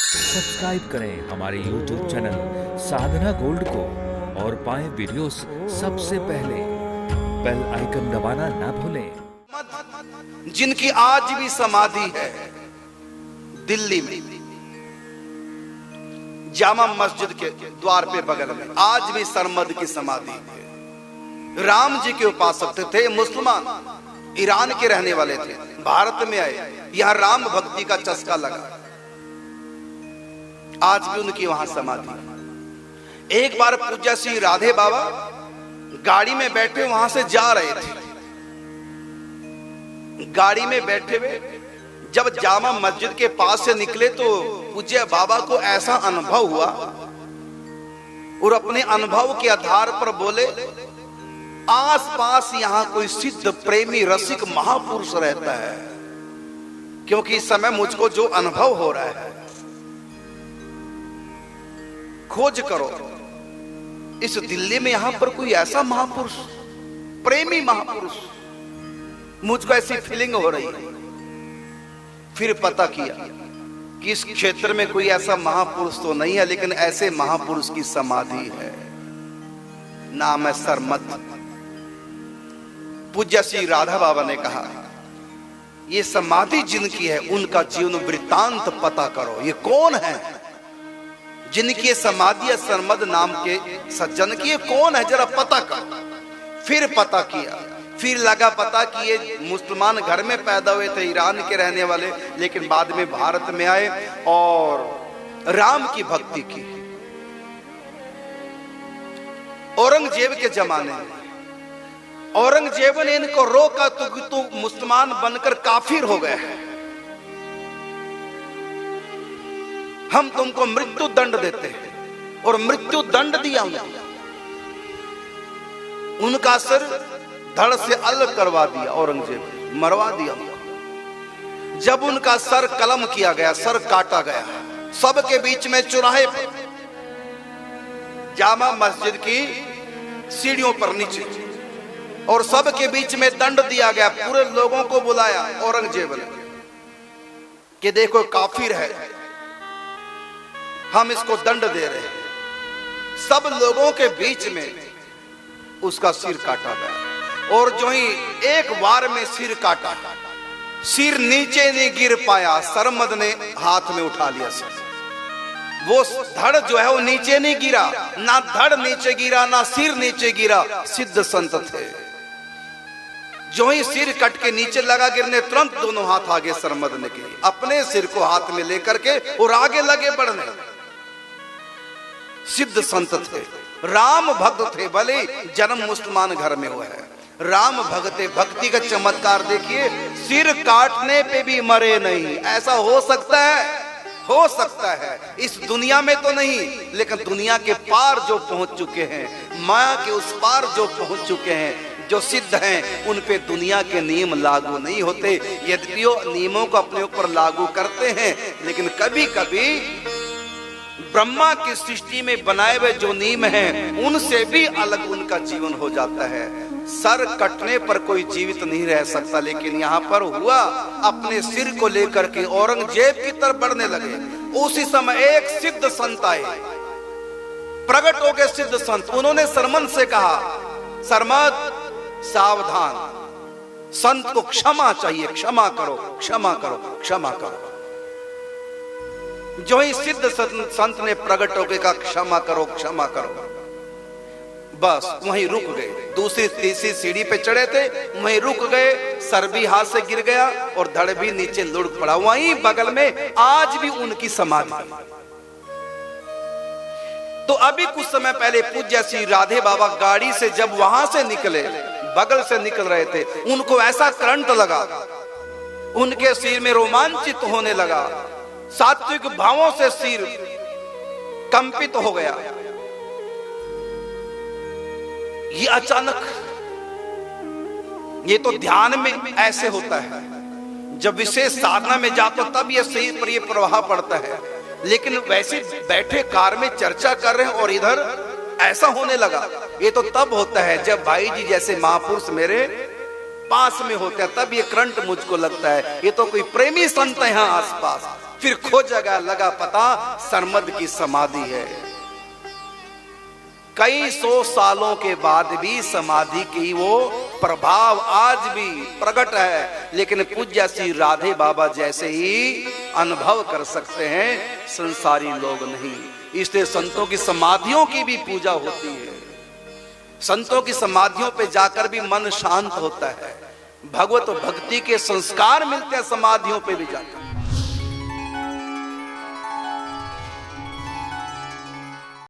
Subscribe करें हमारे YouTube channel साधना gold को और पाएं वीडियोस सबसे पहले। बेल आइकन दबाना ना भूलें। जिनकी आज भी समाधि है दिल्ली में, जामा मस्जिद के द्वार पे बगल में आज भी सरमद की समाधि है। राम जी के उपासक थे, मुसलमान, ईरान के रहने वाले थे, भारत में आए, यहां राम भक्ति का चस्का लगा। आज भी उनकी वहां समाधि। एक बार पूज्य श्री राधे बाबा गाड़ी में बैठे वहां से जा रहे थे। गाड़ी में बैठे हुए जब जामा मस्जिद के पास से निकले तो पूज्य बाबा को ऐसा अनुभव हुआ और अपने अनुभव के आधार पर बोले, आसपास यहां कोई सिद्ध प्रेमी रसिक महापुरुष रहता है, क्योंकि इस समय मुझको जो अनुभव हो रहा है, खोज करो इस दिल्ली में यहां पर कोई ऐसा महापुरुष, प्रेमी महापुरुष, मुझको ऐसी फीलिंग हो रही है। फिर पता किया कि इस क्षेत्र में कोई ऐसा महापुरुष तो नहीं है, लेकिन ऐसे महापुरुष की समाधि है, नाम है सरमद। पूज्य श्री राधा बाबा ने कहा, ये समाधि जिनकी है उनका जीवन वृत्तांत पता करो। ये कौन है जिनकी समाधि सरमद नाम के सज्जन की? कौन है जरा पता करो। फिर पता किया, फिर लगा पता कि ये मुसलमान घर में पैदा हुए थे, ईरान के रहने वाले, लेकिन बाद में भारत में आए और राम की भक्ति की। औरंगजेब के जमाने में औरंगजेब ने इनको रोका तो मुसलमान बनकर काफिर हो गए, हम तुमको मृत्यु दंड देते हैं, और मृत्यु दंड दिया उनका सिर धड़ से अलग करवा दिया, औरंगजेब मरवा दिया। जब उनका सर कलम किया गया, सर काटा गया, सबके बीच में चौराहे पर, जामा मस्जिद की सीढ़ियों पर नीचे, और सबके बीच में दंड दिया गया। पूरे लोगों को बुलाया औरंगजेब ने कि देखो काफिर है, हम इसको दंड दे रहे हैं। सब लोगों के बीच में उसका सिर काटा गया, और जो ही एक बार में सिर काटा, सिर नीचे नहीं गिर पाया, सरमद ने हाथ में उठा लिया सिर। वो धड़ जो है वो नीचे नहीं गिरा, ना धड़ नीचे गिरा, ना सिर नीचे गिरा। सिद्ध संत थे, जो ही सिर कट के नीचे लगा गिरने, तुरंत दोनों हाथ आगे सरमद ने किए, अपने सिर को हाथ में लेकर के और आगे लगे बढ़ने। सिद्ध संत थे, राम भक्त थे, भले जन्म मुसलमान घर में हुआ है, राम भक्त, भक्ति का चमत्कार देखिए। सिर काटने पे भी मरे नहीं, ऐसा हो सकता है? हो सकता है, इस दुनिया में तो नहीं, लेकिन दुनिया के पार जो पहुंच चुके हैं, माया के उस पार जो पहुंच चुके हैं, जो सिद्ध हैं, उन पे दुनिया के नियम लागू नहीं होते। यद्यपि वो नियमों को अपने ऊपर लागू करते हैं, लेकिन कभी कभी ब्रह्मा की सृष्टि में बनाए हुए जो नियम हैं, उनसे भी अलग उनका जीवन हो जाता है। सर कटने पर कोई जीवित नहीं रह सकता, लेकिन यहाँ पर हुआ, अपने सिर को लेकर के औरंगजेब की तरफ बढ़ने लगे। उसी समय एक सिद्ध संत आए, प्रकट हो गए सिद्ध संत। उन्होंने सरमद से कहा, सरमद सावधान, संत को क्षमा चाहिए, क्षमा करो, क्षमा करो, क्षमा करो। जो ही सिद्ध संत ने प्रकट होकर कहा, क्षमा करो, क्षमा करो, बस वहीं रुक गए। दूसरी तीसरी सीढ़ी पे चढ़े थे, वहीं रुक गए, सर भी हाथ से गिर गया और धड़ भी नीचे लुढ़क पड़ा। वहीं बगल में आज भी उनकी समाधि। तो अभी कुछ समय पहले पूज्य श्री राधे बाबा गाड़ी से जब वहां से निकले, बगल से निकल रहे थे, उनको ऐसा करंट लगा, उनके सिर में रोमांचित होने लगा, सात्विक भावों से सिर कंपित हो गया। ये अचानक, ये तो ध्यान में ऐसे होता है, जब विशेष साधना में जाते हो तब ये शरीर पर ये प्रभाव पड़ता है। लेकिन वैसे बैठे कार में चर्चा कर रहे हैं और इधर ऐसा होने लगा। ये तो तब होता है जब भाई जी जैसे महापुरुष मेरे पास में होते हैं, तब ये करंट मुझको लगता है। ये तो कोई प्रेमी संत है यहाँ आसपास, फिर खोजेगा लगा पता सरमद की समाधि है। कई सौ सालों के बाद भी समाधि की वो प्रभाव आज भी प्रकट है, लेकिन पूज्य श्री राधे बाबा जैसे ही अनुभव कर सकते हैं, संसारी लोग नहीं। इसलिए संतों की समाधियों की भी पूजा होती है। संतों की समाधियों पे जाकर भी मन शांत होता है। भगवत भक्ति के संस्कार मिलते हैं समाधियों पे भी जाकर।